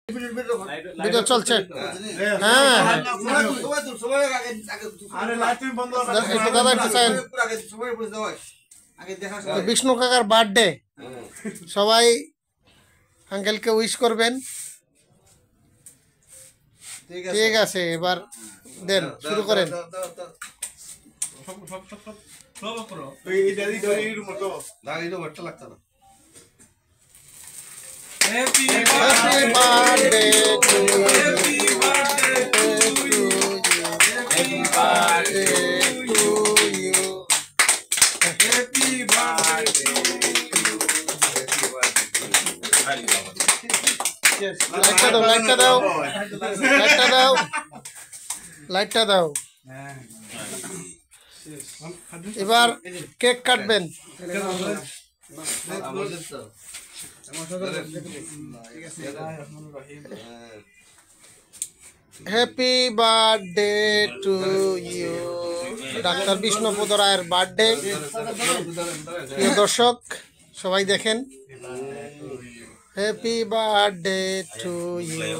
Video চলছে। হ্যাঁ দাদা একটু চাইন। বিষ্ণু কাকার বার্থডে, সবাই আঙ্কেলকে উইশ করবেন। ঠিক আছে, এবার দেন, শুরু করেন। Happy birthday to you. Happy birthday to you. Happy birthday. লাইটটা দাও, লাইটটা দাও, লাইটটা দাও, লাইটটা দাও। এবার কেক কাটবেন। Happy birthday to you. Doctor Bishnupada রায়ের বার্থডে। প্রিয় দর্শক সবাই দেখেন, হ্যাপি বার্থডে টু ইউ।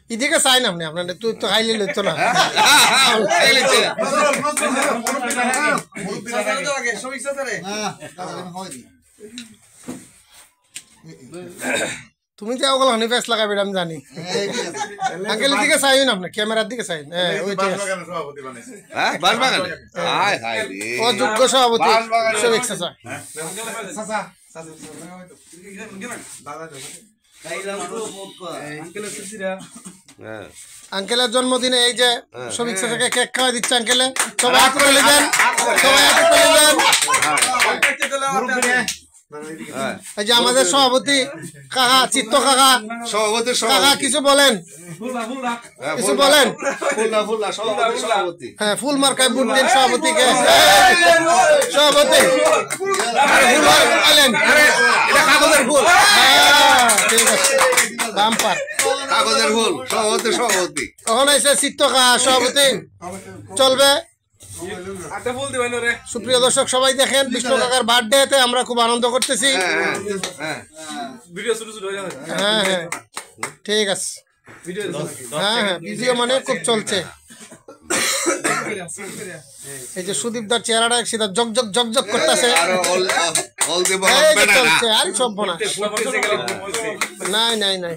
এদিকে চাই না আপনি, আপনার তুই তো খাইলে লইতো না। তুমি যে ওগুলো হানি ফেস লাগাবে আমি জানি। আঙ্কেলের দিকে চাই না, আপনি ক্যামেরার দিকে চাই। অযোগ্য সভাপতি আঙ্কেলের জন্মদিনে এই যে সবিক চাচাকে কেক খাওয়া দিচ্ছে আঙ্কেলে। সবাই হাত তুলে দেন, সবাই হাত তুলে দেন। এই যে আমাদের সভাপতি কাকা, চিত্ত কাকা, সভাপতি কাকা কিছু বলেন, কিছু বলেন। হ্যাঁ, ফুল মার্কায় ভোট দেন সভাপতিকে। সভাপতি কাগজের ফুল, ঠিক আছে, বাম্পার কাগজের ফুল। সভাপতি সভাপতি কখন আইসে চিত্ত কাকা সভাপতি চলবে। সুপ্রিয় দর্শক সবাই দেখেন, বিষ্ণু কাকার বার্থডেতে আমরা খুব আনন্দ করতেছি। হ্যাঁ হ্যাঁ ঠিক আছে, হ্যাঁ হ্যাঁ ভিডিও মানে খুব চলছে। এই যে সুদীপদার চেহারাটা সেটা জগজগ জগজগ করতেছে। চলছে আর সব না, নাই নাই নাই।